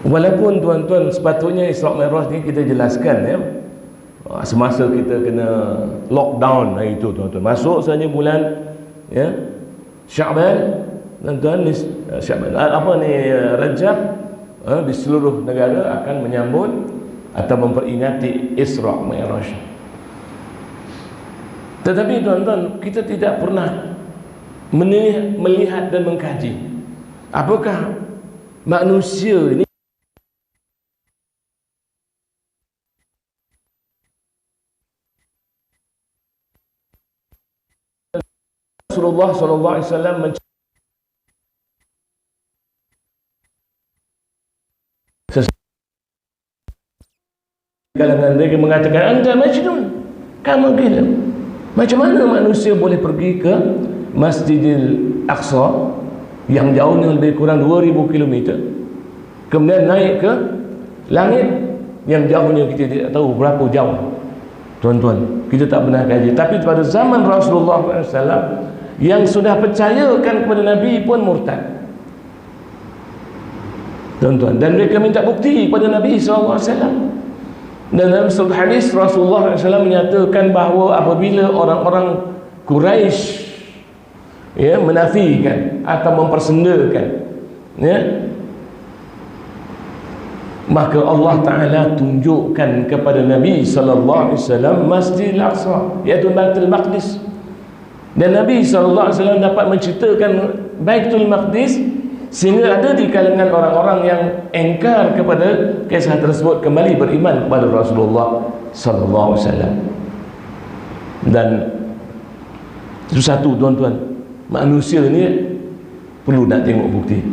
Walaupun tuan-tuan sepatutnya Isra Mi'raj ni kita jelaskan ya, semasa kita kena lockdown hari itu tuan-tuan, masuk saja bulan ya Syaban tuan-tuan, Syaban apa ni Rajab, di seluruh negara akan menyambut atau memperingati Isra Mi'raj. Tetapi tuan-tuan, kita tidak pernah melihat dan mengkaji apakah manusia ini Rasulullah sallallahu alaihi wasallam kalangan mereka mengatakan anda majnun, kamu gila. Macam mana manusia boleh pergi ke Masjidil Aqsa yang jauhnya lebih kurang 2000 km, kemudian naik ke langit yang jauhnya kita tidak tahu berapa jauh tuan-tuan, kita tak pernah kaji. Tapi pada zaman Rasulullah SAW yang sudah percayakan kepada Nabi pun murtad tuan-tuan, dan mereka minta bukti kepada Nabi SAW. Dan dalam satu hadis Rasulullah SAW menyatakan bahawa apabila orang-orang Quraisy ya menafikan atau mempersendakan ya, maka Allah Ta'ala tunjukkan kepada Nabi SAW Masjidil Aqsa, iaitu Baitul Maqdis. Dan Nabi SAW dapat menceritakan Baitul Maqdis sehingga ada di kalangan orang-orang yang engkar kepada kisah tersebut kembali beriman kepada Rasulullah SAW. Dan itu satu tuan-tuan, manusia ni perlu nak tengok bukti.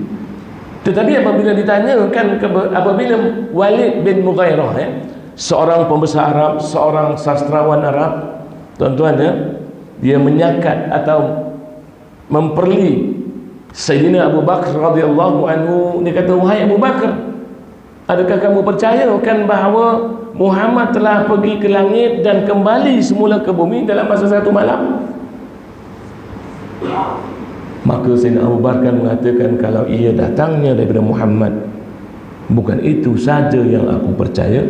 Tetapi apabila ditanyakan apabila Walid bin Mughirah seorang pembesar Arab, seorang sastrawan Arab tuan-tuan ya, dia menyakat atau memperli Sayyidina Abu Bakar radhiyallahu anhu. Dia kata, wahai Abu Bakar, adakah kamu percayakan bahawa Muhammad telah pergi ke langit dan kembali semula ke bumi dalam masa satu malam? Maka Sayyidina Abu Bakar mengatakan, kalau ia datangnya daripada Muhammad, bukan itu saja yang aku percaya,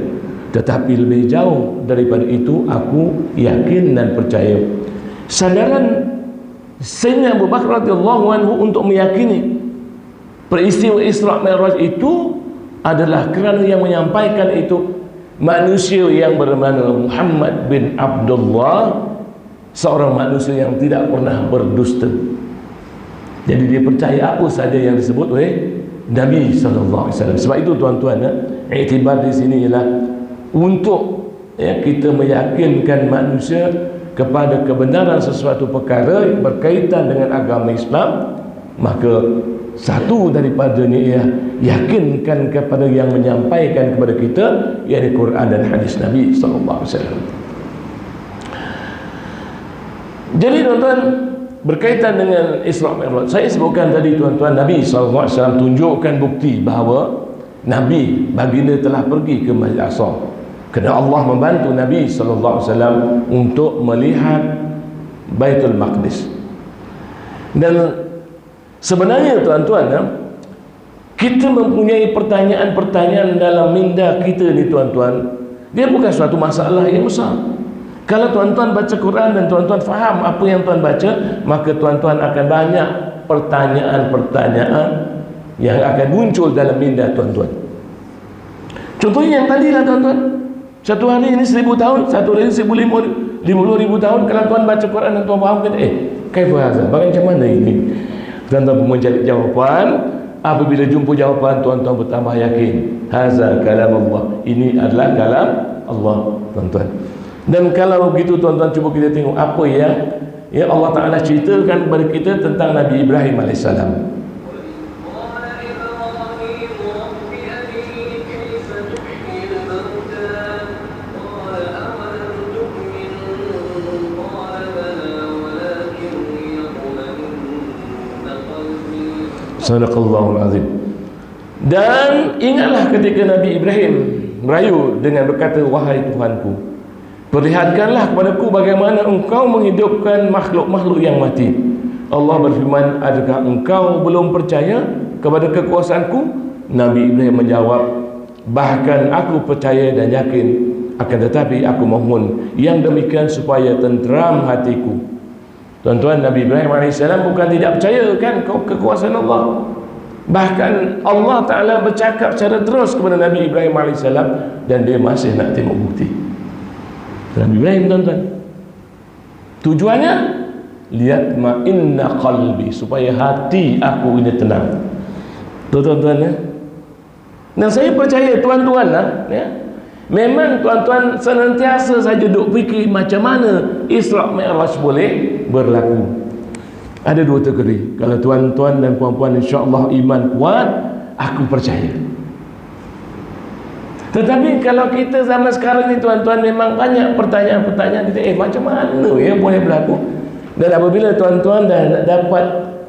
tetapi lebih jauh daripada itu aku yakin dan percaya. Sandaran Sayyidina Abu Bakar radhiyallahu anhu untuk meyakini peristiwa Isra Mi'raj itu adalah kerana yang menyampaikan itu manusia yang bernama Muhammad bin Abdullah, seorang manusia yang tidak pernah berdusta. Jadi dia percaya apa saja yang disebut oleh Nabi SAW. Sebab itu tuan-tuan, iktibar di sini ialah untuk kita meyakinkan manusia kepada kebenaran sesuatu perkara yang berkaitan dengan agama Islam. Maka satu daripadanya ialah yakinkan kepada yang menyampaikan kepada kita, iaitu Quran dan hadis Nabi SAW. Jadi tuan-tuan, berkaitan dengan Isra Mi'raj, saya sebutkan tadi tuan-tuan, Nabi SAW tunjukkan bukti bahawa Nabi baginda telah pergi ke Masjid Aqsa kerana Allah membantu Nabi SAW untuk melihat Baitul Maqdis. Dan sebenarnya tuan-tuan, kita mempunyai pertanyaan-pertanyaan dalam minda kita ni tuan-tuan, dia bukan suatu masalah yang besar. Kalau tuan-tuan baca Quran dan tuan-tuan faham apa yang tuan baca, maka tuan-tuan akan banyak pertanyaan-pertanyaan yang akan muncul dalam minda tuan-tuan. Contohnya yang tadi lah tuan-tuan, satu hari ini 1000 tahun, satu hari 50,000 tahun. Kalau tuan baca Quran dan tuan faham, kata kaifa hadza, macam mana ini? Tuan-tuan pun mencari jawapan. Apabila jumpa jawapan, tuan-tuan bertambah yakin, hadza kalam Allah, ini adalah kalam Allah tuan-tuan. Dan kalau begitu tuan-tuan, cuba kita tengok apa yang Allah Ta'ala ceritakan kepada kita tentang Nabi Ibrahim AS. Sadaqallahul azim. Dan ingatlah ketika Nabi Ibrahim merayu dengan berkata, wahai Tuhanku, perlihatkanlah kepadaku bagaimana engkau menghidupkan makhluk-makhluk yang mati. Allah berfirman, adakah engkau belum percaya kepada kekuasaanku Nabi Ibrahim menjawab, bahkan aku percaya dan yakin, akan tetapi aku mohon yang demikian supaya tenteram hatiku. Tuan-tuan, Nabi Ibrahim AS bukan tidak percaya kan kekuasaan Allah. Bahkan Allah Ta'ala bercakap secara terus kepada Nabi Ibrahim AS, dan dia masih nak tengok bukti. Nabi Ibrahim, tuan-tuan, tujuannya lihat ma'inna qalbi, supaya hati aku ini tenang. Tuan-tuan ya? Dan saya percaya tuan-tuan lah ya, memang tuan-tuan senantiasa saja duk fikir macam mana Isra' Mi'raj boleh berlaku. Ada dua kategori. Kalau tuan-tuan dan puan-puan insya-Allah iman kuat, aku percaya. Tetapi kalau kita zaman sekarang ni tuan-tuan, memang banyak pertanyaan-pertanyaan kita, macam mana ya boleh berlaku? Dan apabila tuan-tuan dah dapat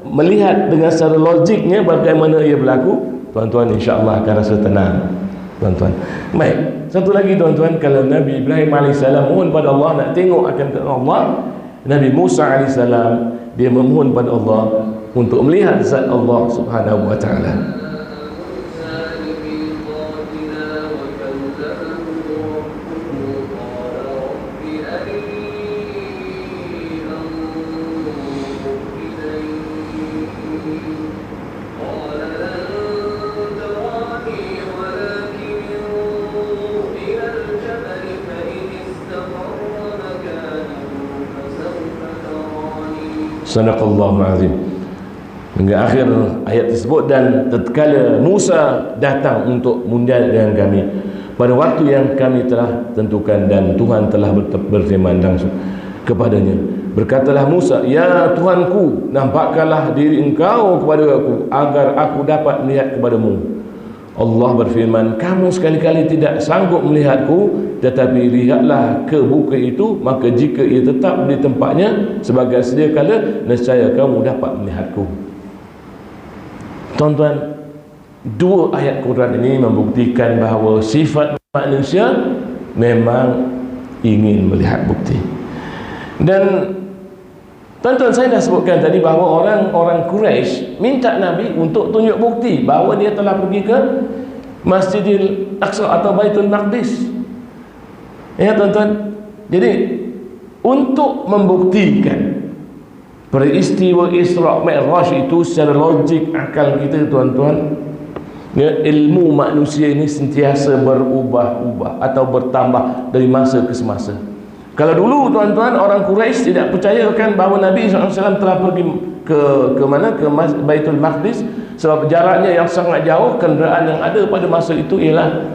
melihat dengan secara logiknya bagaimana ia berlaku, tuan-tuan insya-Allah akan rasa tenang. Tuan-tuan. Baik, satu lagi tuan-tuan, kalau Nabi Ibrahim AS mohon pada Allah nak tengok akan Allah, Nabi Musa AS dia memohon pada Allah untuk melihat zat Allah Subhanahu wa taala. Sadaqallahu azim. Hingga akhir ayat tersebut, dan tatkala Musa datang untuk munajat dengan kami pada waktu yang kami telah tentukan, dan Tuhan telah berfirman langsung kepadanya, berkatalah Musa, ya Tuhanku, nampakkanlah diri engkau kepada aku agar aku dapat melihat kepadamu. Allah berfirman, kamu sekali-kali tidak sanggup melihatku, tetapi lihatlah ke bukit itu, maka jika ia tetap di tempatnya sebagai sedia kala, nescaya kamu dapat melihatku. Tuan-tuan, dua ayat Quran ini membuktikan bahawa sifat manusia memang ingin melihat bukti. Dan tuan-tuan, saya dah sebutkan tadi bahawa orang-orang Quraisy minta Nabi untuk tunjuk bukti bahawa dia telah pergi ke Masjidil Aqsa atau Baitul Maqdis. Ya tuan-tuan, jadi untuk membuktikan peristiwa Isra' Mi'raj itu secara logik akal kita tuan-tuan, ya, ilmu manusia ini sentiasa berubah-ubah atau bertambah dari masa ke semasa. Kalau dulu tuan-tuan, orang Quraisy tidak percayakan bahawa Nabi SAW telah pergi ke mana? Ke Baitul Maqdis, sebab jaraknya yang sangat jauh. Kenderaan yang ada pada masa itu ialah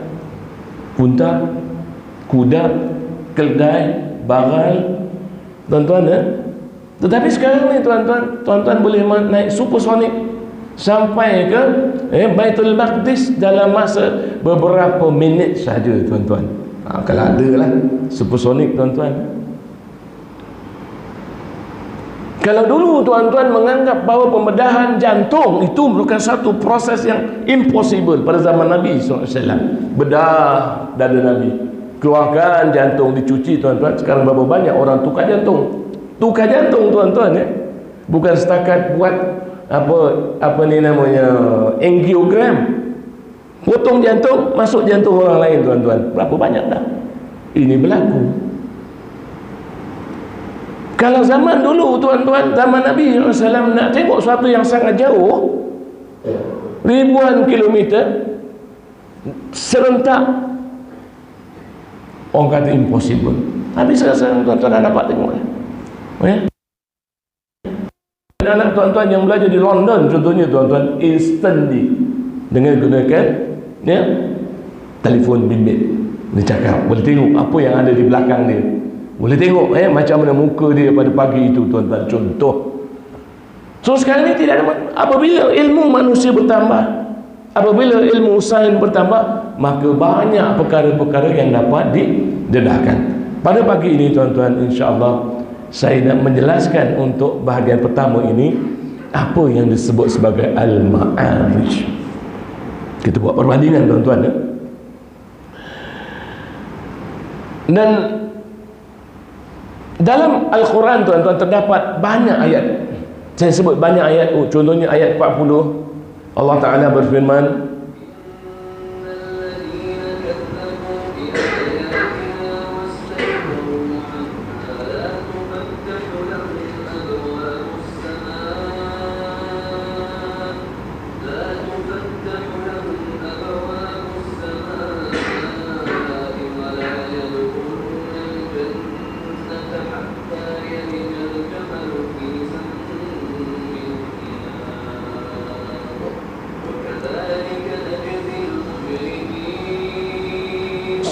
unta, kuda, keldai, bagal, tuan-tuan ya. Tetapi sekarang ni tuan-tuan boleh naik supersonik sampai ke Baitul Maqdis dalam masa beberapa minit saja tuan-tuan. Kalau ada lah supersonik tuan-tuan. Kalau dulu tuan-tuan menganggap bahawa pembedahan jantung itu merupakan satu proses yang impossible pada zaman Nabi SAW. Bedah dada Nabi, keluarkan jantung, dicuci tuan-tuan. Sekarang berapa banyak orang tukar jantung. Tukar jantung tuan-tuan ya. Bukan setakat buat apa ni namanya angiogram, potong jantung, masuk jantung orang lain tuan-tuan. Berapa banyak dah ini berlaku. Kalau zaman dulu tuan-tuan, zaman Nabi SAW nak tengok sesuatu yang sangat jauh, ribuan kilometer serentak, orang kata impossible. Tapi sekarang tuan-tuan dah dapat tengok ya? Anak tuan-tuan yang belajar di London contohnya tuan-tuan, instantly dengan gunakan ya, telefon bimbit, dia cakap, boleh tengok apa yang ada di belakang dia, boleh tengok macam mana muka dia pada pagi itu tuan-tuan, contoh. So sekarang ni tidak ada. Apabila ilmu manusia bertambah, apabila ilmu sains bertambah, maka banyak perkara-perkara yang dapat didedahkan. Pada pagi ini tuan-tuan, insya-Allah saya nak menjelaskan untuk bahagian pertama ini apa yang disebut sebagai Al-Ma'arij. Kita buat perbandingan tuan-tuan ya. Dan dalam Al-Quran tuan-tuan terdapat banyak ayat. Saya sebut banyak ayat. Contohnya ayat 40, Allah Ta'ala berfirman,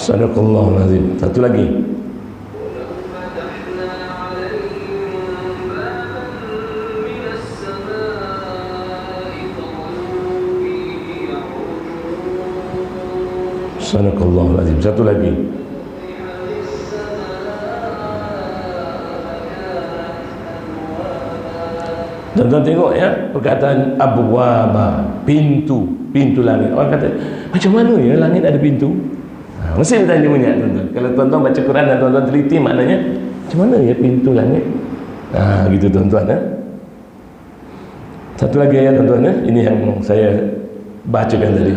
Sadaqallahul azim. Satu lagi. Sadaqallahul azim. Satu lagi. Tuan-tuan tengok ya, perkataan abwaba, pintu, pintu langit. Orang kata, macam mana ya langit ada pintu? Mesti bertanya banyak tuan-tuan. Kalau tuan-tuan baca Quran dan tuan-tuan teliti maknanya, macam mana ya pintu langit? Gitu tuan-tuan ya. Satu lagi ya tuan-tuan ya, ini yang saya bacakan tadi.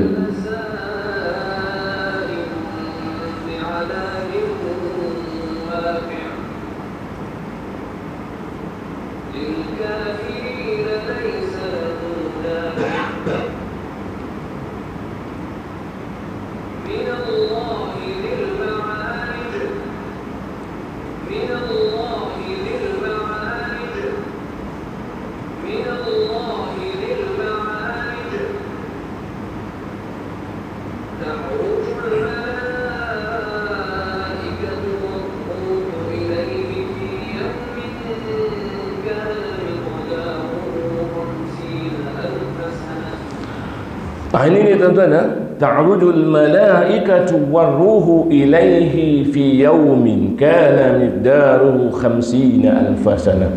Ini tuan-tuan ya, ta'rujul malaikatu warruhu ilaihi fi yawmin kana miqdaruhu 50,000 sanah.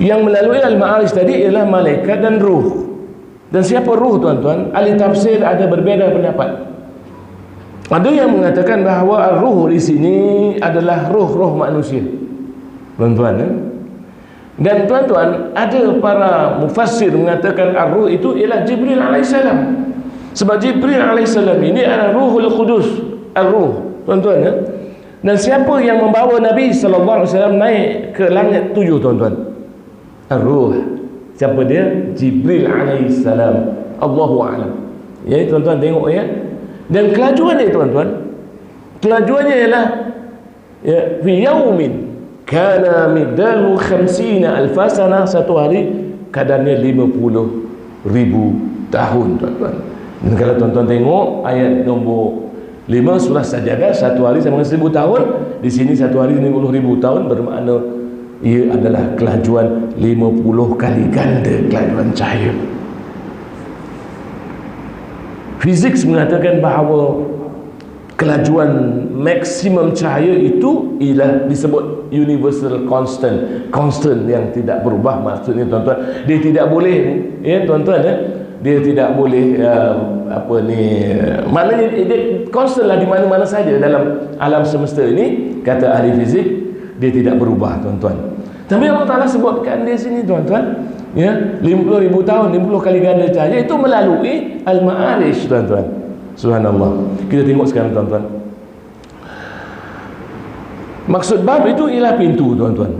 Yang melalui al-ma'arij tadi ialah malaikat dan ruh. Dan siapa ruh tuan-tuan? Ahli tafsir ada berbeza pendapat. Ada yang mengatakan bahawa ruh di sini adalah ruh-ruh manusia. Tuan-tuan ya. Dan tuan-tuan, ada para mufassir mengatakan ar-ruh itu ialah Jibril alaihissalam. Sebab Jibril alaihissalam ini adalah Ruhul Qudus, ar-ruh, tuan-tuan ya. Dan siapa yang membawa Nabi sallallahu alaihi wasallam naik ke langit 7 tuan-tuan? Ar-ruh. Siapa dia? Jibril alaihissalam. Allahu a'lam. Ya tuan-tuan tengok ya. Dan kelajuan dia tuan-tuan, kelajuannya ialah ya fi yaumin kana miqdaru 50,000 sanah, satu hari kadarnya 50,000 tahun tuan-tuan. Dan kalau tuan-tuan tengok ayat nombor 5 surah Sajadah, satu hari sama dengan 1000 tahun. Di sini satu hari 50,000 tahun, bermakna ia adalah kelajuan 50 kali ganda kelajuan cahaya. Fizik mengatakan bahawa kelajuan maksimum cahaya itu ialah disebut universal constant, constant yang tidak berubah. Maksudnya tuan-tuan, dia tidak boleh ya tuan-tuan ya, dia tidak boleh maknanya dia constant lah di mana-mana saja dalam alam semesta ini, kata ahli fizik. Dia tidak berubah tuan-tuan. Tapi Allah Ta'ala sebutkan di sini tuan-tuan ya, 50,000 tahun, 50 kali ganda cahaya itu melalui al-ma'arij tuan-tuan. Subhanallah. Kita tengok sekarang tuan-tuan. Maksud bab itu ialah pintu tuan-tuan.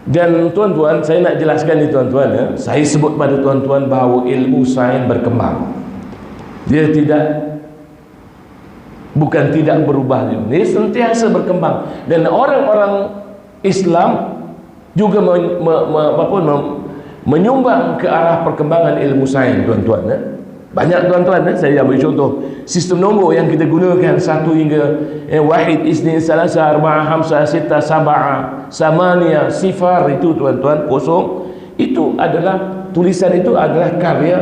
Dan tuan-tuan, saya nak jelaskan ni tuan-tuan ya. Saya sebut pada tuan-tuan bahawa ilmu sains berkembang. Dia bukan tidak berubah, dia sentiasa berkembang. Dan orang-orang Islam juga menyumbang ke arah perkembangan ilmu sains tuan-tuan ya. Banyak tuan-tuan saya ambil contoh sistem nombor yang kita gunakan 1 hingga wahid, isnin, salasa, arba'ah, hamsah, sittah, sab'ah, samaniya, sifar, itu tuan-tuan, kosong. Itu adalah, tulisan itu adalah karya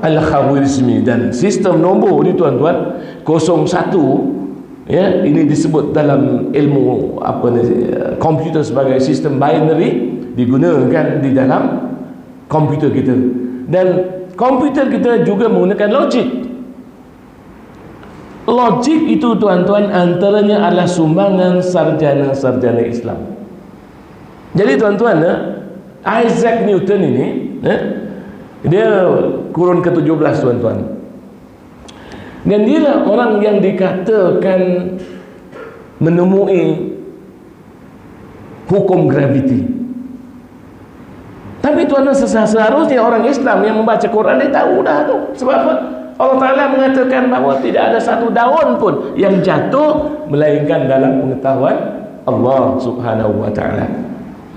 Al-Khawarizmi. Dan sistem nombor ni tuan-tuan, 01 ya, ini disebut dalam ilmu komputer sebagai sistem binary, digunakan di dalam komputer kita. Dan komputer kita juga menggunakan logik. Logik itu tuan-tuan antaranya adalah sumbangan sarjana-sarjana Islam. Jadi tuan-tuan Isaac Newton ini dia kurun ke-17 tuan-tuan. Dan dialah orang yang dikatakan menemui hukum graviti. Tapi tuan-tuan, seharusnya orang Islam yang membaca Quran dia tahu dah tu. Sebab apa? Allah Ta'ala mengatakan bahawa tidak ada satu daun pun yang jatuh melainkan dalam pengetahuan Allah Subhanahu wa Ta'ala.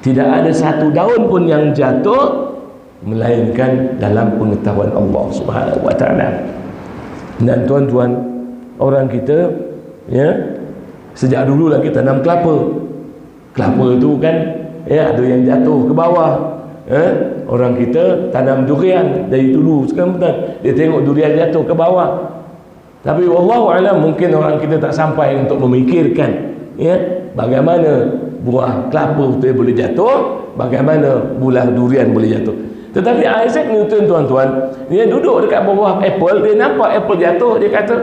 Tidak ada satu daun pun yang jatuh melainkan dalam pengetahuan Allah Subhanahu wa Ta'ala. Dan tuan-tuan, orang kita ya, sejak dulu lagi tanam kelapa. Kelapa itu kan ya, ada yang jatuh ke bawah. Orang kita tanam durian dari dulu, sekarang betul dia tengok durian jatuh ke bawah. Tapi wallahu alam, mungkin orang kita tak sampai untuk memikirkan ya, bagaimana buah kelapa itu boleh jatuh, bagaimana buah durian boleh jatuh. Tetapi Isaac Newton, tuan-tuan, dia duduk dekat bawah apple, dia nampak apple jatuh, dia kata,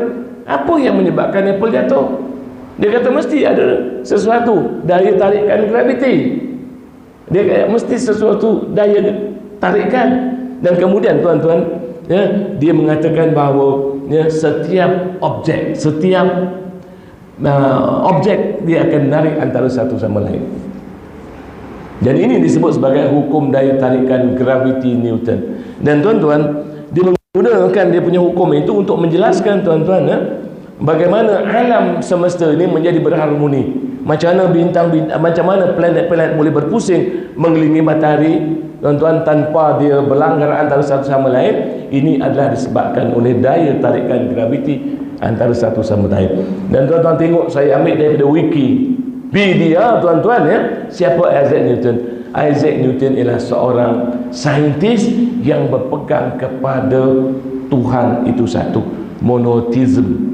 apa yang menyebabkan apple jatuh? Dia kata mesti ada sesuatu daya tarikan graviti. Dia kata mesti sesuatu daya tarikan. Dan kemudian, tuan-tuan, ya, dia mengatakan bahawa ya, setiap objek dia akan menarik antara satu sama lain. Dan ini disebut sebagai hukum daya tarikan graviti Newton. Dan tuan-tuan, dia menggunakan dia punya hukum itu untuk menjelaskan, tuan-tuan, bagaimana alam semesta ini menjadi berharmoni. Macam mana bintang-bintang, macam mana planet-planet boleh berpusing mengelilingi matahari, tuan-tuan, tanpa dia berlanggar antara satu sama lain. Ini adalah disebabkan oleh daya tarikan graviti antara satu sama lain. Dan tuan-tuan tengok, saya ambil daripada Wikipedia, tuan-tuan, ya, siapa Isaac Newton? Isaac Newton ialah seorang saintis yang berpegang kepada Tuhan itu satu, monotheism,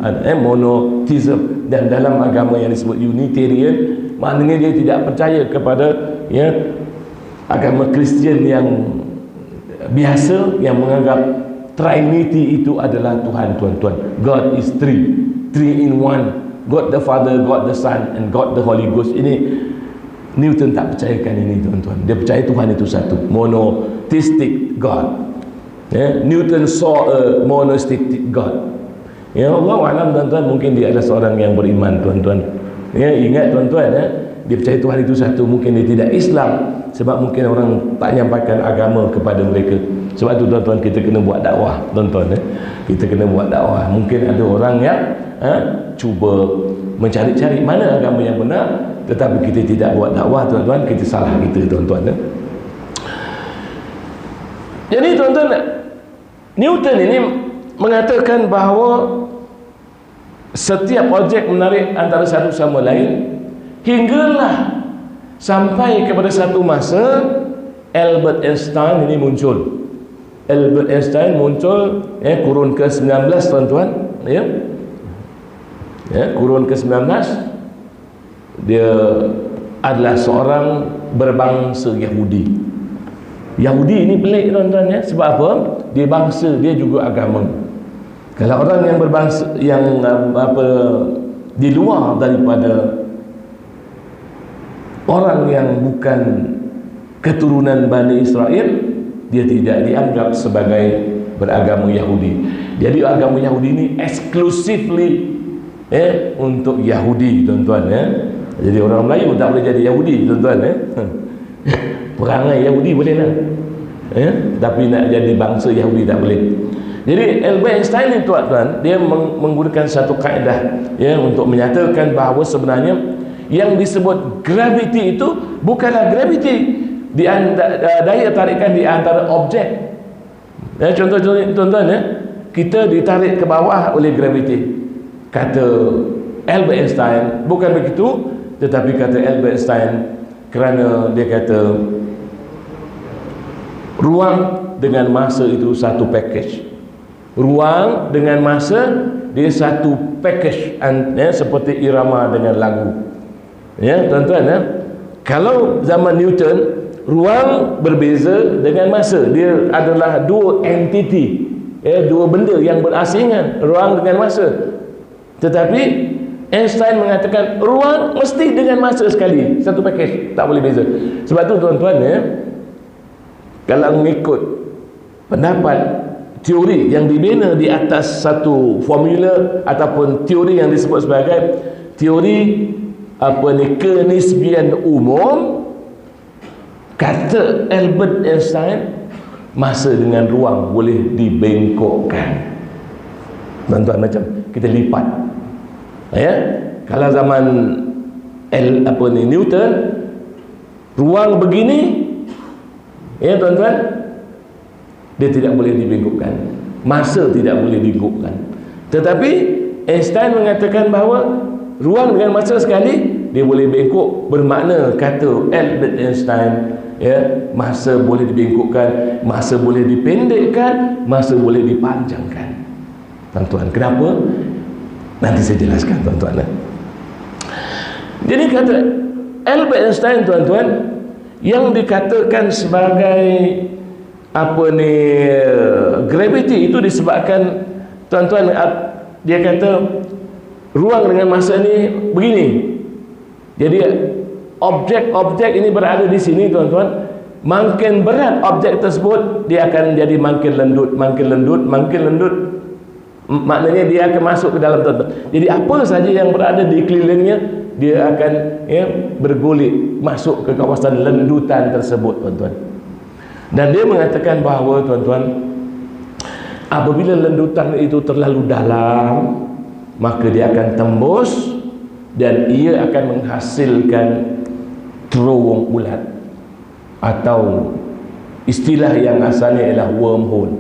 dan dalam agama yang disebut Unitarian, maknanya dia tidak percaya kepada ya, agama Kristian yang biasa yang menganggap Trinity itu adalah Tuhan, tuan-tuan. God is three in one. God the Father, God the Son, and God the Holy Ghost. Ini Newton tak percayakan ini, tuan-tuan. Dia percaya Tuhan itu satu, monotheistic God. Newton saw a monotheistic God. Ya, Allah alam, tuan-tuan, mungkin dia adalah seorang yang beriman, tuan-tuan. Ya, ingat, tuan-tuan, dia percaya Tuhan itu satu. Mungkin dia tidak Islam, sebab mungkin orang tak nyampaikan agama kepada mereka. Sebab itu, tuan-tuan, kita kena buat dakwah, tuan-tuan. Kita kena buat dakwah. Mungkin ada orang yang cuba mencari-cari mana agama yang benar, tetapi kita tidak buat dakwah, tuan-tuan. Kita salah kita, tuan-tuan. Jadi, tuan-tuan, Newton ini mengatakan bahawa setiap objek menarik antara satu sama lain, hinggalah sampai kepada satu masa Albert Einstein ini muncul. Albert Einstein muncul kurun ke-19, tuan-tuan, kurun ke-19. Dia adalah seorang berbangsa Yahudi. Yahudi ini pelik, tuan-tuan, sebab apa? Dia bangsa, dia juga agama. Kalau orang yang berbangsa, yang di luar daripada orang yang bukan keturunan Bani Israel, dia tidak dianggap sebagai beragama Yahudi. Jadi agama Yahudi ini exclusively untuk Yahudi, tuan-tuan. Jadi orang Melayu tak boleh jadi Yahudi, tuan-tuan. Perangai Yahudi boleh lah, tapi nak jadi bangsa Yahudi tak boleh. Jadi Albert Einstein ini, tuan-tuan, dia menggunakan satu kaedah untuk menyatakan bahawa sebenarnya yang disebut graviti itu bukanlah graviti di daya tarikan di antara objek. Contoh-contoh, tuan-tuan, kita ditarik ke bawah oleh graviti, kata Albert Einstein. Bukan begitu, tetapi kata Albert Einstein, kerana dia kata ruang dengan masa itu satu package. Ruang dengan masa dia satu package, seperti irama dengan lagu. Tuan-tuan, kalau zaman Newton, ruang berbeza dengan masa. Dia adalah dua entiti, dua benda yang berasingan, ruang dengan masa. Tetapi Einstein mengatakan ruang mesti dengan masa sekali, satu package, tak boleh beza. Sebab tu, tuan-tuan, kalau mengikut pendapat teori yang dibina di atas satu formula ataupun teori yang disebut sebagai teori kenisbian umum, kata Albert Einstein, masa dengan ruang boleh dibengkokkan, tuan-tuan. Macam kita lipat, kalau zaman Newton, ruang begini, tuan-tuan, dia tidak boleh dibengkokkan, masa tidak boleh dibengkokkan. Tetapi Einstein mengatakan bahawa ruang dengan masa sekali, dia boleh bengkok. Bermakna kata Albert Einstein, ya, masa boleh dibengkokkan, masa boleh dipendekkan, masa boleh dipanjangkan. Tuan-tuan, kenapa? Nanti saya jelaskan, tuan-tuan. Jadi kata Albert Einstein, tuan-tuan, yang dikatakan sebagai gravity itu disebabkan, tuan-tuan, dia kata ruang dengan masa ni begini. Jadi objek-objek ini berada di sini, tuan-tuan. Makin berat objek tersebut, dia akan jadi makin lendut, makin lendut, makin lendut. Maknanya dia akan masuk ke dalam, tuan-tuan. Jadi apa saja yang berada di kelilingnya, dia akan, ya, bergulik masuk ke kawasan lendutan tersebut, tuan-tuan. Dan dia mengatakan bahawa, tuan-tuan, apabila lendutan itu terlalu dalam, maka dia akan tembus dan ia akan menghasilkan terowong ulat, atau istilah yang asalnya ialah wormhole,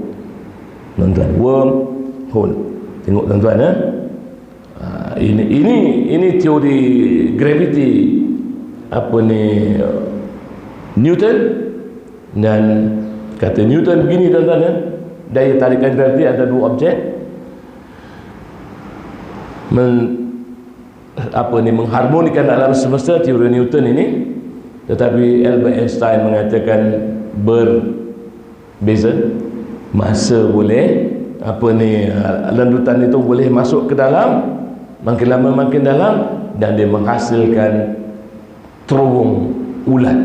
tuan-tuan. Wormhole. Tengok, tuan-tuan, ya. Ini teori gravity Newton. Dan kata Newton begini, tuan-tuan, ya. Daya tarikan graviti ada dua objek mengharmonikan alam semesta, teori Newton ini. Tetapi Albert Einstein mengatakan berbeza. Masa boleh, lendutan itu boleh masuk ke dalam, makin lama makin dalam, dan dia menghasilkan terowong ulat.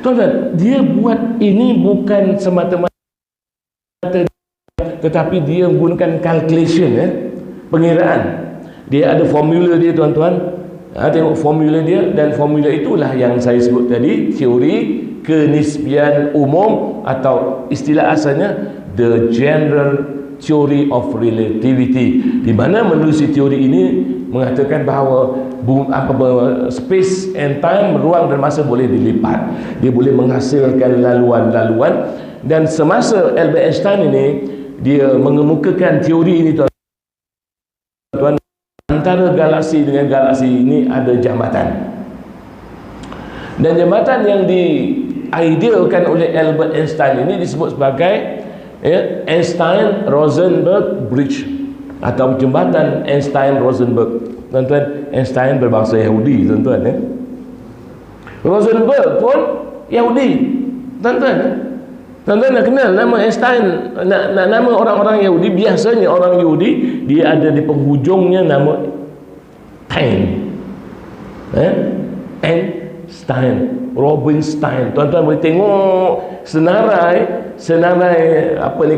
Tuan-tuan, dia buat ini bukan semata-mata, tetapi dia menggunakan calculation, ya, pengiraan. Dia ada formula dia, tuan-tuan. Tengok formula dia, dan formula itulah yang saya sebut tadi, teori kenisbian umum, atau istilah asalnya the general theory of relativity, di mana menerusi teori ini mengatakan bahawa space and time, ruang dan masa boleh dilipat. Dia boleh menghasilkan laluan-laluan. Dan semasa Albert Einstein ini, dia mengemukakan teori ini, tuan-tuan, antara galaksi dengan galaksi ini ada jambatan. Dan jambatan yang diidealkan oleh Albert Einstein ini disebut sebagai, ya, Einstein-Rosenberg Bridge, atau jembatan Einstein-Rosenberg. Tuan-tuan, Einstein berbangsa Yahudi, tuan-tuan, ya. Rosenberg pun Yahudi, tuan-tuan, ya. Tuan-tuan nak kenal nama Einstein, nama orang-orang Yahudi. Biasanya orang Yahudi, dia ada di penghujungnya nama Stein, Einstein, Robinstein. Tuan-tuan boleh tengok senarai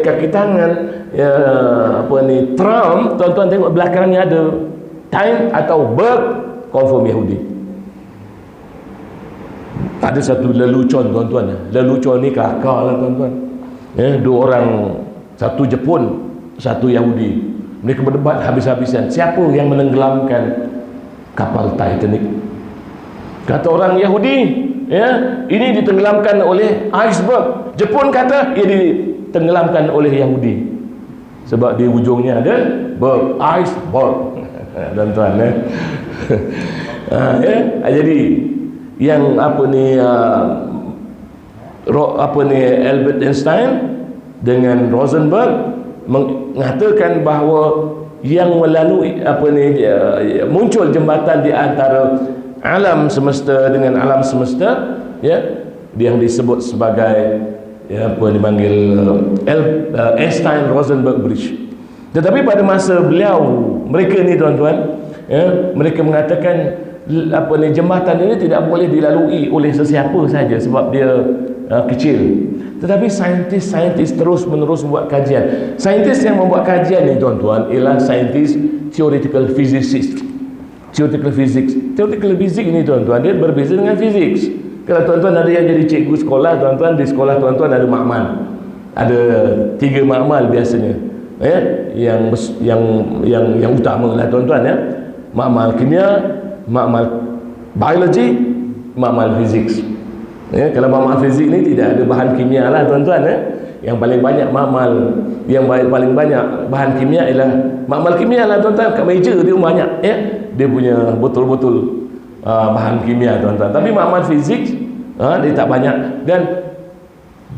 kaki tangan, ya, Trump. Tuan-tuan tengok belakangnya ada Stein atau Berg, confirm Yahudi. Ada satu lelucon, tuan-tuan. Lelucon ni kelakar lah, tuan-tuan. Ya, dua orang, satu Jepun, satu Yahudi. Mereka berdebat habis-habisan, siapa yang menenggelamkan kapal Titanic. Kata orang Yahudi, ya, ini ditenggelamkan oleh iceberg. Jepun kata ia ditenggelamkan oleh Yahudi, sebab di ujungnya ada berg, iceberg. Tuan-tuan, ya. Jadi yang Albert Einstein dengan Rosenberg mengatakan bahawa yang melalui muncul jembatan di antara alam semesta dengan alam semesta, ya, yang disebut sebagai, ya, dipanggil Einstein-Rosenberg Bridge. Tetapi pada masa mereka ni, tuan-tuan, ya, mereka mengatakan jembatan ini tidak boleh dilalui oleh sesiapa saja sebab dia kecil. Tetapi saintis terus menerus membuat kajian. Saintis yang membuat kajian ni, tuan-tuan, ialah saintis theoretical physicist. Theoretical physics ini, tuan-tuan, dia berbeza dengan physics. Kalau tuan-tuan ada yang jadi cikgu sekolah, tuan-tuan, di sekolah tuan-tuan ada makmal. Ada 3 makmal biasanya, ya, yang utama lah, tuan-tuan, ya. Makmal kimia, makmal biology, makmal physics. Ya, kalau makmal fizik ni tidak ada bahan kimia lah, tuan-tuan, ya. Yang paling banyak bahan kimia ialah makmal kimia lah, tuan-tuan. Kat meja dia banyak, ya. dia punya betul-betul bahan kimia tuan-tuan. Tapi maklumat fizik dia tak banyak. Dan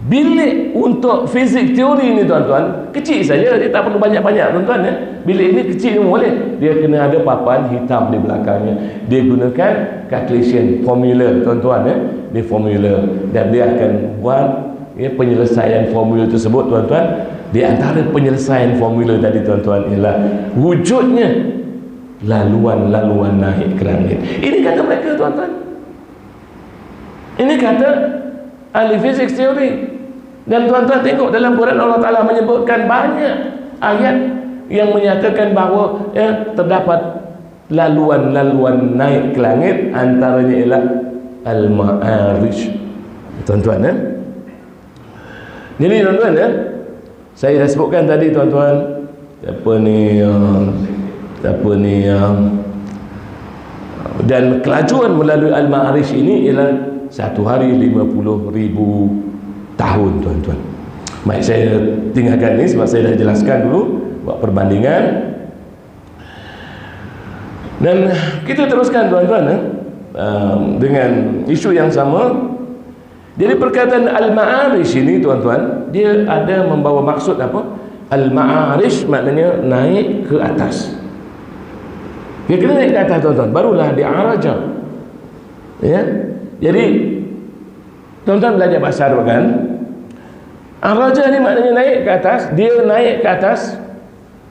bilik untuk fizik teori ni tuan-tuan kecil saja, dia tak perlu banyak-banyak tuan-tuan ya. Bilik ini kecil pun boleh, dia kena ada papan hitam di belakangnya. Dia gunakan calculation formula tuan-tuan ya, dia formula, dan dia akan buat penyelesaian formula tersebut tuan-tuan. Di antara penyelesaian formula tadi tuan-tuan ialah wujudnya laluan-laluan naik ke langit. Ini kata mereka tuan-tuan, ini kata ahli fizik teori. Dan tuan-tuan tengok dalam Quran Allah Ta'ala menyebutkan banyak ayat yang menyatakan bahawa terdapat laluan-laluan naik ke langit, antaranya ialah Al-Ma'arij tuan-tuan ya. Jadi tuan-tuan ya, saya dah sebutkan tadi tuan-tuan dan kelajuan melalui Al-Ma'arij ini ialah satu hari 50,000 tahun tuan-tuan. Baik, saya tinggalkan ini sebab saya dah jelaskan dulu buat perbandingan. Dan kita teruskan tuan-tuan dengan isu yang sama. Jadi perkataan Al-Ma'arij ini tuan-tuan, dia ada membawa maksud apa? Al-Ma'arij maknanya naik ke atas. Dia kena naik ke atas tuan-tuan, barulah dia araja. Ya. Jadi tuan-tuan belajar bahasa Arab kan? Araja ni maknanya naik ke atas, dia naik ke atas.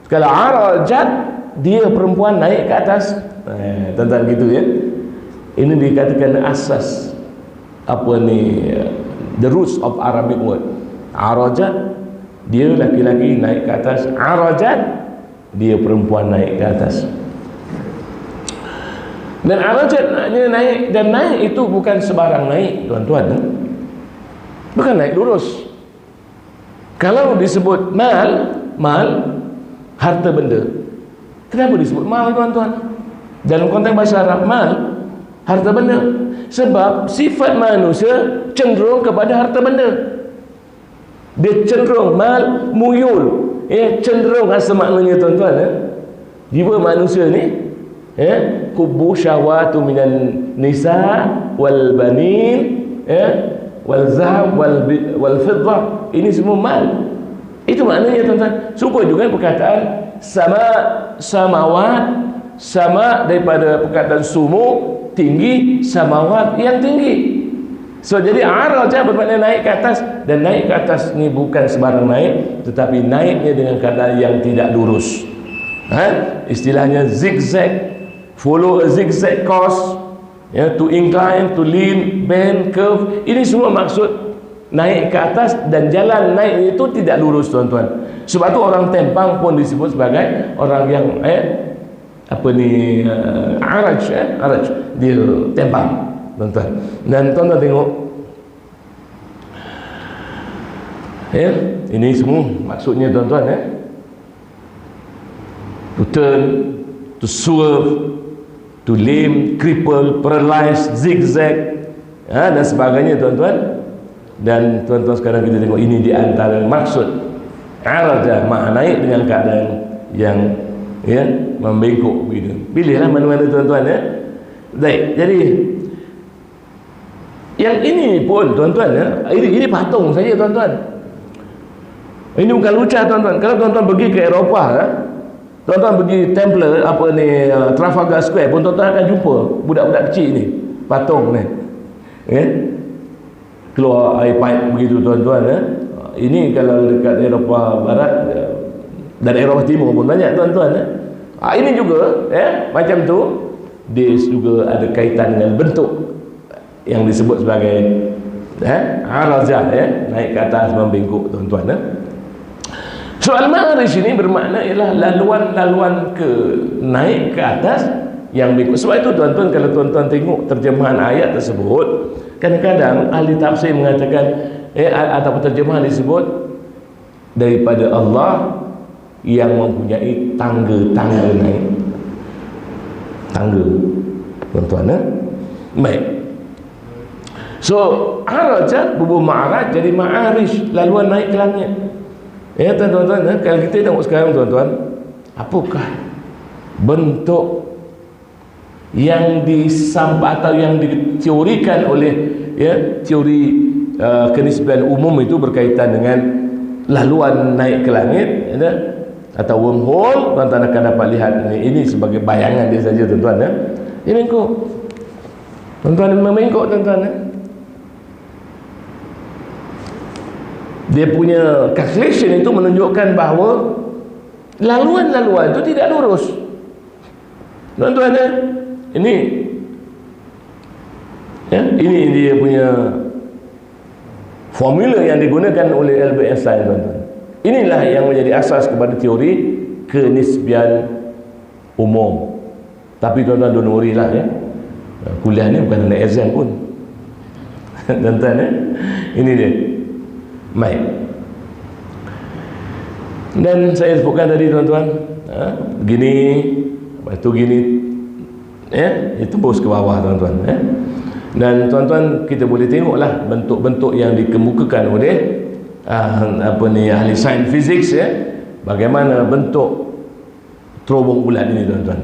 Kalau arajat, dia perempuan naik ke atas. Tuan-tuan gitu ya. Ini dikatakan asas the roots of Arabic word. Arajat, dia laki-laki naik ke atas. Arajat, dia perempuan naik ke atas. Dan arajat maknanya naik, dan naik itu bukan sebarang naik tuan-tuan. Bukan naik lurus. Kalau disebut mal harta benda. Kenapa disebut mal tuan-tuan? Dalam konteks bahasa Arab, mal harta benda. Sebab sifat manusia cenderung kepada harta benda. Dia cenderung mal muyul. Cenderung rasa maknanya tuan-tuan jiwa manusia ni hubbu syahwatu minan nisa wal banin wal zahab wal fiddah. Ini semua mal. Itu maknanya tuan-tuan. Serupa juga perkataan samawat, sama daripada perkataan sumu, tinggi, samawat yang tinggi. So jadi araja bermakna naik ke atas, dan naik ke atas ni bukan sembarang naik, tetapi naiknya dengan keadaan yang tidak lurus. Istilahnya zigzag, follow a zigzag course, to incline, to lean, bend, curve. Ini semua maksud naik ke atas, dan jalan naik itu tidak lurus tuan-tuan. Sebab tu orang tempang pun disebut sebagai orang yang araj, dia tempang tuan-tuan. Dan tuan-tuan tengok ini semua maksudnya tuan-tuan to turn, to swerve, to lame, cripple, paralyze, zigzag dan sebagainya tuan-tuan. Dan tuan-tuan sekarang kita tengok ini di antara maksud araja, naik dengan keadaan yang membengkok begitu. Pilihlah mana-mana tuan-tuan Baik, jadi yang ini pun tuan-tuan ini patung saja tuan-tuan. Ini bukan lucah tuan-tuan. Kalau tuan-tuan pergi ke Eropah tuan-tuan pergi Temple Trafalgar Square pun tuan-tuan akan jumpa budak-budak kecil ni, patung ni. Keluar air pipe begitu tuan-tuan Ini kalau dekat Eropah Barat dan Eropah Timur pun banyak tuan-tuan Ini juga macam tu. Dia juga ada kaitan dengan bentuk yang disebut sebagai arazah, naik ke atas, membengkok tuan-tuan So Al-Ma'arij ini bermakna ialah laluan-laluan naik ke atas yang bengkok. Sebab itu tuan-tuan, kalau tuan-tuan tengok terjemahan ayat tersebut, kadang-kadang ahli tafsir mengatakan atau terjemahan disebut daripada Allah yang mempunyai tangga-tangga naik. Tangga tuan-tuan Baik. So araja bubuh ma'araj jadi ma'arij, laluan naik ke langit. Tuan-tuan kalau kita tengok sekarang tuan-tuan, apakah bentuk yang atau yang diteorikan oleh teori kenisbian umum itu berkaitan dengan laluan naik ke langit atau wormhole. Tuan-tuan akan dapat lihat ini sebagai bayangan dia saja, tuan-tuan. Dia mengikut, tuan-tuan mengikut, tuan-tuan. Dia punya calculation itu menunjukkan bahawa laluan-laluan itu tidak lurus, tuan-tuan. Ini dia punya formula yang digunakan oleh Albert Einstein, tuan-tuan. Inilah yang menjadi asas kepada teori kenisbian umum. Tapi tuan-tuan don't worry lah, kuliah ni bukan nak exam pun. Tuan-tuan, ini dia. Baik. Dan saya sebutkan tadi, tuan-tuan, begini, lepas tu gini, tembus ke bawah, tuan-tuan. Dan tuan-tuan, kita boleh tengoklah bentuk-bentuk yang dikemukakan oleh ahli sains fizik, bagaimana bentuk terowong bulat ini, tuan-tuan.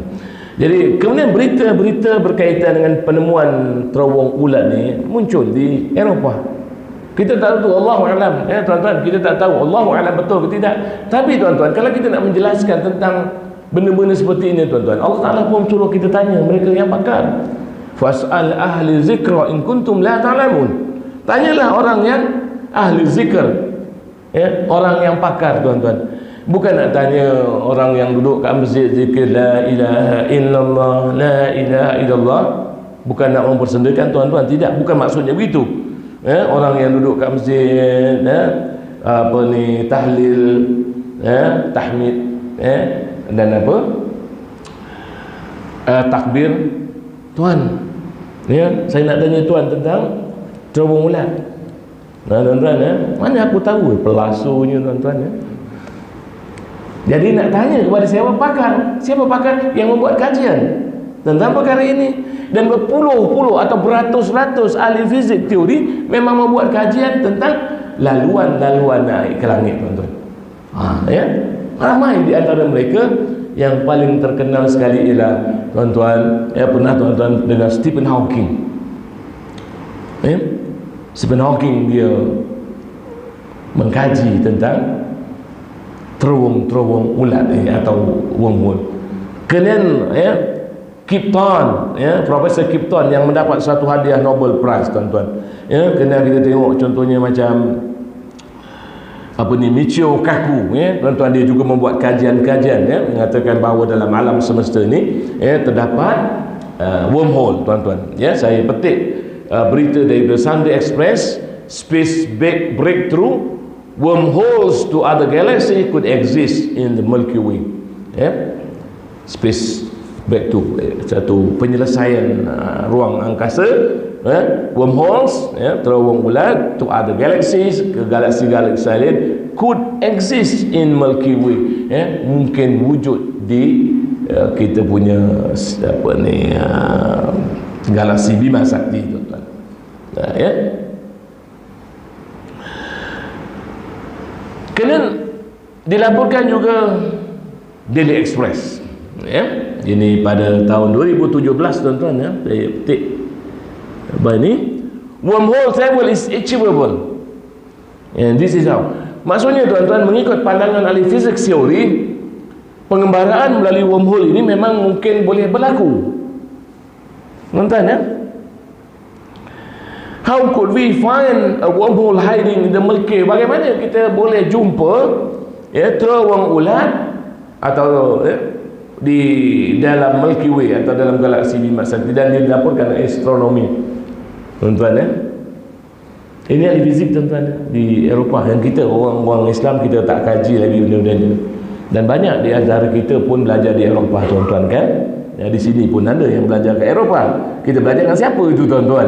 Jadi kemudian berita-berita berkaitan dengan penemuan terowong bulat ni muncul di Eropah. Kita tak tahu, Allahu a'lam, tuan-tuan, kita tak tahu Allahu a'lam betul ke tidak. Tapi tuan-tuan, kalau kita nak menjelaskan tentang benda-benda seperti ini, tuan-tuan, Allah Ta'ala pun suruh kita tanya mereka yang pakar. Fas'al ahli zikra in kuntum la ta'lamun. Tanyalah orang yang ahli zikr, orang yang pakar, tuan-tuan. Bukan nak tanya orang yang duduk kat masjid zikir la ilaha illallah, la ilaha illallah. Bukan nak mempersendakan, tuan-tuan, tidak, bukan maksudnya begitu. Orang yang duduk kat masjid, tahlil, tahmid, dan takbir. Tuan, saya nak tanya tuan tentang terowong ulat. Tuan-tuan, mana aku tahu pelasunya, tuan-tuan. Jadi nak tanya kepada siapa pakar? Siapa pakar yang membuat kajian tentang perkara ini? Dan berpuluh-puluh atau beratus-ratus ahli fizik teori memang membuat kajian tentang laluan-laluan naik ke langit, tuan-tuan. Ramai di antara mereka. Yang paling terkenal sekali ialah, tuan-tuan, pernah tuan-tuan dengar Stephen Hawking. Stephen Hawking dia mengkaji tentang terowong ulat atau wormhole. Kemudian Kipton, Profesor Kipton yang mendapat satu hadiah Nobel Prize, tuan-tuan. Kena kita tengok contohnya macam Michio Kaku, tuan-tuan, dia juga membuat kajian-kajian, mengatakan bahawa dalam alam semesta ni terdapat wormhole, tuan-tuan. Saya petik berita dari The Sunday Express, space breakthrough, wormholes to other galaxy could exist in the Milky Way. Space breakthrough, satu penyelesaian ruang angkasa, wormholes, terowong ulat to other galaxies, ke galaksi-galaksi lain, could exist in Milky Way. Mungkin wujud di kita punya galaksi Bima Sakti, tuan-tuan. Kemudian dilaporkan juga Daily Express, ini pada tahun 2017, tuan-tuan, saya petik ini, wormhole travel is achievable, and this is how. Maksudnya, tuan-tuan, mengikut pandangan ahli fizik teori, pengembaraan melalui wormhole ini memang mungkin boleh berlaku, tuan-tuan. How could we find a wormhole hiding in the Milky Way? Bagaimana kita boleh jumpa terowong ulat atau di dalam Milky Way atau dalam galaksi Bima Sakti, dan dilaporkan astronomi, tuan-tuan. Ini ahli fizik, tuan-tuan, di Eropah, yang kita orang-orang Islam kita tak kaji lagi benda-benda ni. Dan banyak di antara kita pun belajar di Eropah, tuan-tuan, kan? Di sini pun ada yang belajar ke Eropah. Kita belajar dengan siapa itu, tuan-tuan?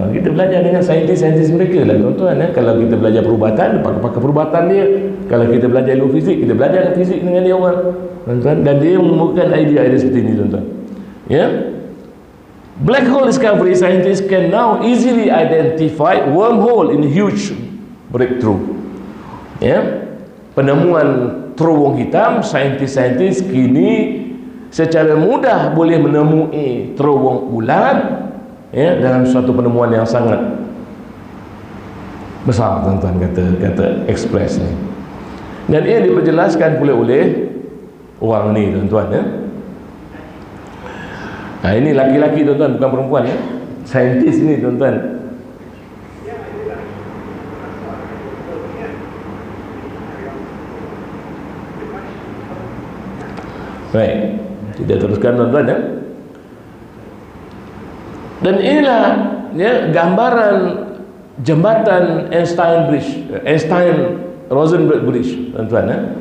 Kita belajar dengan saintis-saintis mereka lah, tuan-tuan. Kalau kita belajar perubatan, pakar perubatan dia. Kalau kita belajar ilmu fizik, kita belajar fizik dengan dia orang, tuan-tuan. Dan dia menemukan idea-idea seperti ini, tuan-tuan. Black hole discovery, scientists can now easily identify wormhole in huge breakthrough. Penemuan terowong hitam, saintis-saintis kini secara mudah boleh menemui terowong bulat, ya, dalam suatu penemuan yang sangat besar, tuan-tuan, kata Express ni. Dan ia diperjelaskan pula oleh orang ni, tuan-tuan, ya. Nah, ini laki-laki, tuan-tuan, bukan perempuan, ya. Saintis ni, tuan-tuan. Baik, kita teruskan, tuan-tuan, ya. Dan inilah, ya, gambaran jembatan Einstein-Rosenberg Bridge, tuan-tuan, ya.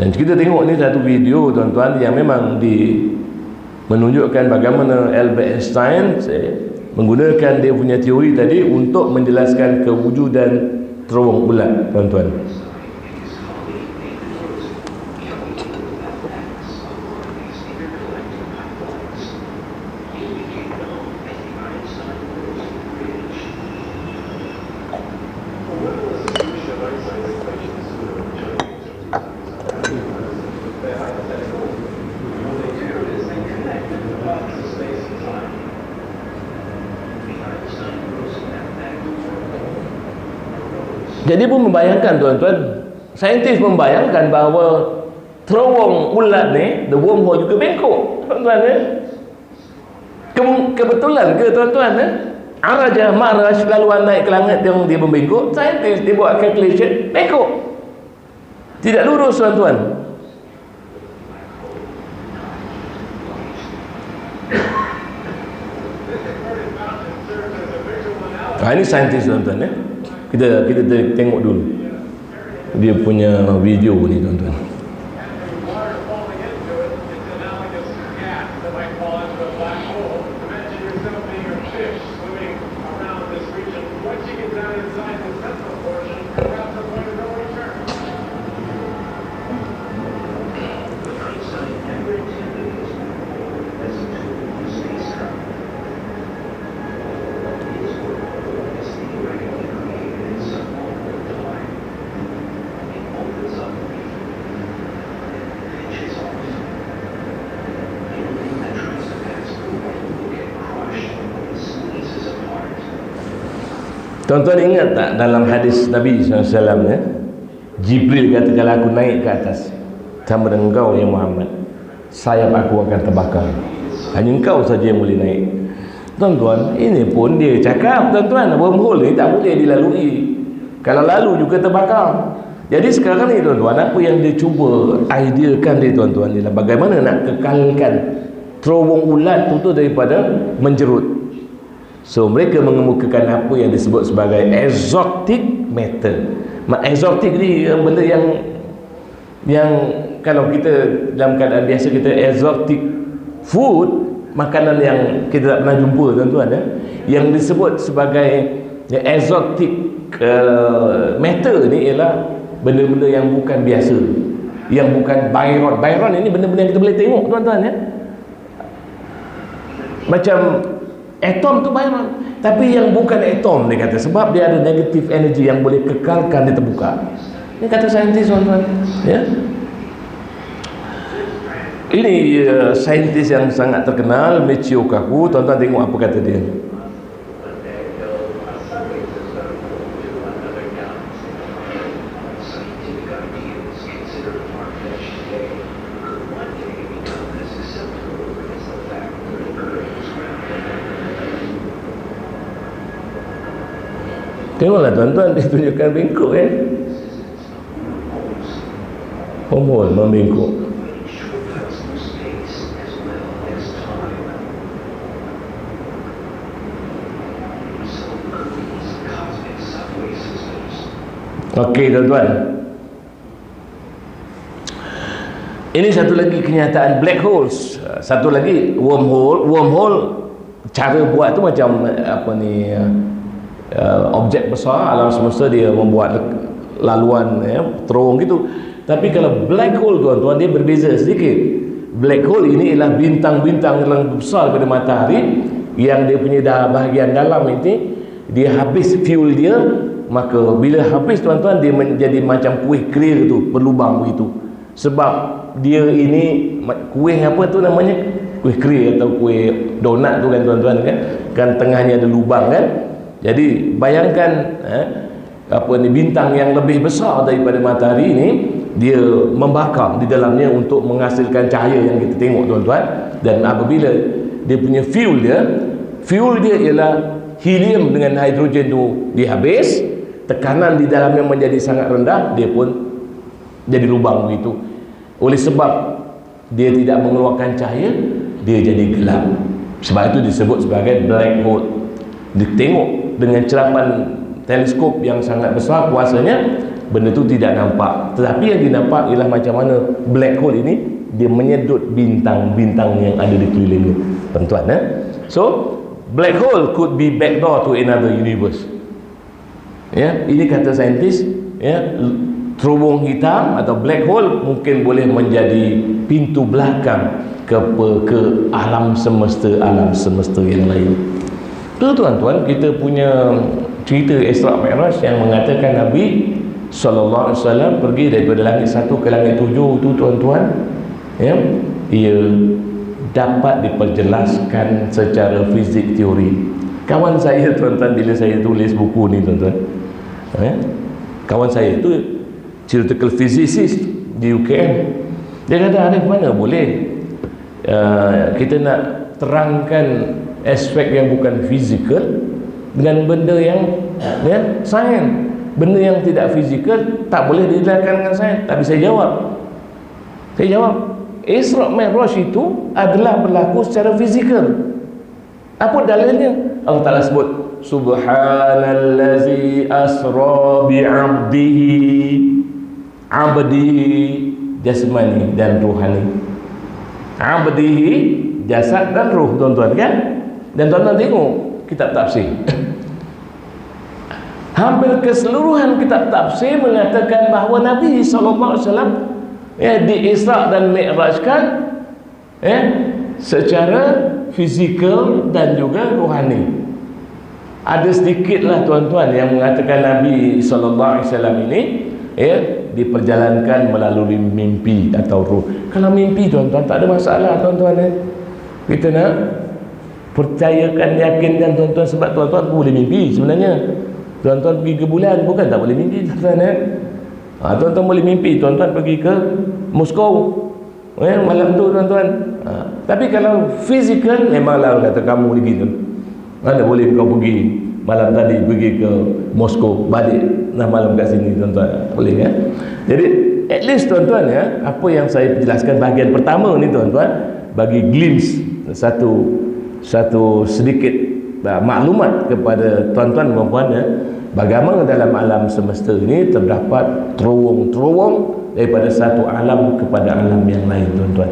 Dan kita tengok ni satu video, tuan-tuan, yang memang menunjukkan bagaimana Albert Einstein menggunakan dia punya teori tadi untuk menjelaskan kewujudan terowong bulat, tuan-tuan. Jadi pun membayangkan, tuan-tuan, saintis membayangkan bahawa terowong ulat ni, the wormhole, juga bengkok, tuan-tuan, ya. Kebetulan ke, tuan-tuan, ya? Araja Ma'raj laluan naik ke langit yang dia membengkok. Saintis dia buat calculation, bengkok, tidak lurus, tuan-tuan. Ini saintis, tuan-tuan, ya. Kita tengok dulu dia punya video ni, tuan-tuan. Tuan-tuan ingat tak dalam hadis Nabi SAW, ya? Jibril kata, kalau aku naik ke atas sama dengan engkau, ya Muhammad, sayap aku akan terbakar, hanya engkau saja yang boleh naik. Tuan-tuan, ini pun dia cakap, tuan-tuan, wormhole ni tak boleh dilalui, kalau lalu juga terbakar. Jadi sekarang ni, tuan-tuan, apa yang dia cuba ideakan dia, tuan-tuan, ialah bagaimana nak kekalkan terowong ulat tu daripada menjerut. So mereka mengemukakan apa yang disebut sebagai exotic matter. Exotic ni benda yang kalau kita dalam keadaan biasa, kita exotic food, makanan yang kita tak pernah jumpa, tuan-tuan, ya. Yang disebut sebagai exotic matter ni ialah benda-benda yang bukan biasa, yang bukan Byron ini benda-benda yang kita boleh tengok, tuan-tuan, ya. Macam atom tu Byron, tapi yang bukan atom, dia kata, sebab dia ada negative energy yang boleh kekalkan dia terbuka. Ini kata saintis, tuan-tuan, ya. Ini saintis yang sangat terkenal, Michio Kaku. Tuan-tuan tengok apa kata dia. Tengoklah, tuan-tuan, dia tunjukkan bengkok, kan. Wormhole membengkok. Okey, tuan-tuan, ini satu lagi kenyataan black holes. Satu lagi wormhole. Cara buat tu macam apa ni, objek besar alam semesta, dia membuat laluan, ya, terowong gitu. Tapi kalau black hole, tuan-tuan, dia berbeza sedikit. Black hole ini ialah bintang-bintang yang besar daripada matahari, yang dia punya bahagian dalam ini dia habis fuel dia, maka bila habis, tuan-tuan, dia menjadi macam kuih clear tu, berlubang begitu. Sebab dia ini kuih apa tu namanya, kuih kering atau kuih donat tu kan tuan-tuan kan tengahnya ada lubang kan. Jadi bayangkan apa ni, bintang yang lebih besar daripada matahari ini dia membakar di dalamnya untuk menghasilkan cahaya yang kita tengok tuan-tuan. Dan apabila dia punya fuel dia ialah helium dengan hidrogen tu dia habis, tekanan di dalamnya menjadi sangat rendah, dia pun jadi lubang begitu. Oleh sebab dia tidak mengeluarkan cahaya, dia jadi gelap. Sebab itu disebut sebagai black hole. Ditengok dengan cerapan teleskop yang sangat besar kuasanya, benda itu tidak nampak. Tetapi yang dinampak ialah macam mana black hole ini dia menyedut bintang-bintang yang ada di kelilingnya, tuan-tuan. So black hole could be backdoor to another universe. Ini kata saintis, terowong hitam atau black hole mungkin boleh menjadi pintu belakang ke alam semesta yang lain. Tu tuan-tuan, kita punya cerita Isra Mi'raj yang mengatakan Nabi SAW pergi daripada langit 1 ke langit 7 itu tuan-tuan, ia dapat diperjelaskan secara fizik teori. Kawan saya tuan-tuan, bila saya tulis buku ni tuan-tuan, kawan saya tu theoretical physicist di UKM, dia kata, Arif, mana boleh kita nak terangkan aspek yang bukan fizikal dengan benda yang sains. Benda yang tidak fizikal tak boleh dijelaskan dengan sains. Tapi saya jawab Isra Mi'raj itu adalah berlaku secara fizikal. Apa dalilnya? Allah Ta'ala sebut Subhanallazi asra abdihi jasmani dan ruhani. Abdihi jasad dan ruh, tuan-tuan kan? Dan tuan-tuan tengok kitab tafsir. Hampir keseluruhan kitab tafsir mengatakan bahawa Nabi SAW di Isra dan Mi'rajkan secara fizikal dan juga rohani. Ada sedikitlah tuan-tuan yang mengatakan Nabi SAW ini diperjalankan melalui mimpi atau ruh. Kalau mimpi tuan-tuan tak ada masalah tuan-tuan. Kita nak percayakan, yakinkan tuan-tuan, sebab tuan-tuan boleh mimpi sebenarnya. Tuan-tuan pergi ke bulan bukan tak boleh mimpi tuan-tuan. Tuan-tuan boleh mimpi tuan-tuan pergi ke Moskow malam tu tuan-tuan. Tapi kalau fizikal memanglah kata kamu pergi tu, mana boleh kau pergi malam tadi pergi ke Moskow balik malam kat sini tuan-tuan, boleh ya? Jadi at least tuan-tuan apa yang saya jelaskan bahagian pertama ni tuan-tuan, bagi glimpse satu sedikit maklumat kepada tuan-tuan dan puan bagaimana dalam alam semesta ini terdapat terowong-terowong daripada satu alam kepada alam yang lain tuan-tuan.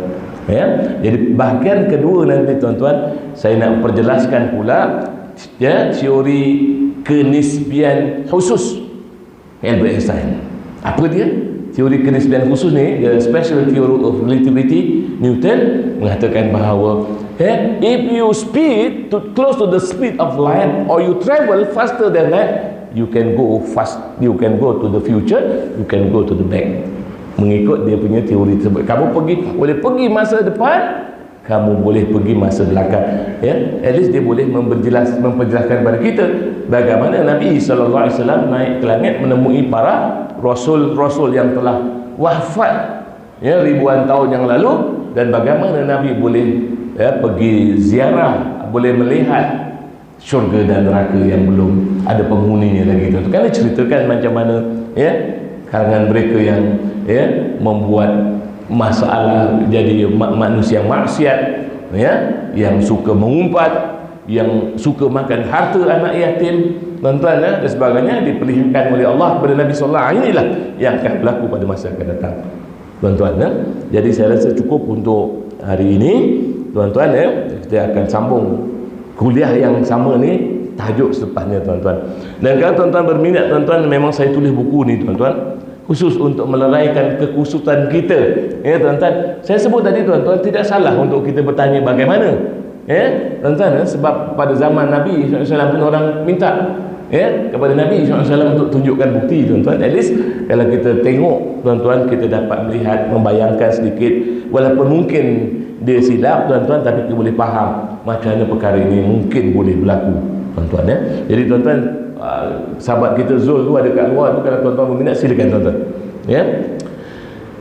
Jadi bahagian kedua nanti tuan-tuan, saya nak perjelaskan pula teori kenisbian khusus Albert Einstein. Apa dia? Teori kenisbian khusus ni, the special theory of relativity, Newton mengatakan bahawa if you speed close to the speed of light or you travel faster than light, you can go fast, you can go to the future, you can go to the back. Mengikut dia punya teori tersebut, kamu boleh pergi masa depan, kamu boleh pergi masa belakang. At least dia boleh memperjelaskan kepada kita bagaimana Nabi SAW naik ke langit menemui para rasul-rasul yang telah wafat ribuan tahun yang lalu, dan bagaimana Nabi boleh pergi ziarah, boleh melihat syurga dan neraka yang belum ada penghuninya lagi. Itu kan ceritakan macam mana kalangan mereka yang membuat masalah jadi manusia maksiat, yang suka mengumpat, yang suka makan harta anak yatim, tuan-tuan dan sebagainya, dipilihkan oleh Allah kepada Nabi sallallahu alaihi wasallam. Inilah yang akan berlaku pada masa akan datang, tuan-tuan. Jadi saya rasa cukup untuk hari ini, tuan-tuan. Kita akan sambung kuliah yang sama ni, tajuk selepasnya tuan-tuan. Dan kalau tuan-tuan berminat tuan-tuan, memang saya tulis buku ni tuan-tuan khusus untuk meleraikan kekusutan kita. Tuan-tuan, saya sebut tadi tuan-tuan, tidak salah untuk kita bertanya bagaimana tuan-tuan, sebab pada zaman Nabi SAW pun orang minta ya, kepada Nabi SAW untuk tunjukkan bukti tuan-tuan. At least kalau kita tengok tuan-tuan, kita dapat melihat, membayangkan sedikit, walaupun mungkin dia silap tuan-tuan, tapi kita boleh faham macam mana perkara ini mungkin boleh berlaku tuan-tuan ya. Jadi tuan-tuan, sahabat kita Zul tu ada kat luar tu, kalau tuan-tuan berminat silakan tuan-tuan ya.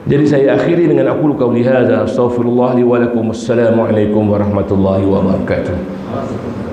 Jadi saya akhiri dengan aku qauli hadza, astaghfirullah li wa lakum, assalamualaikum warahmatullahi wabarakatuh.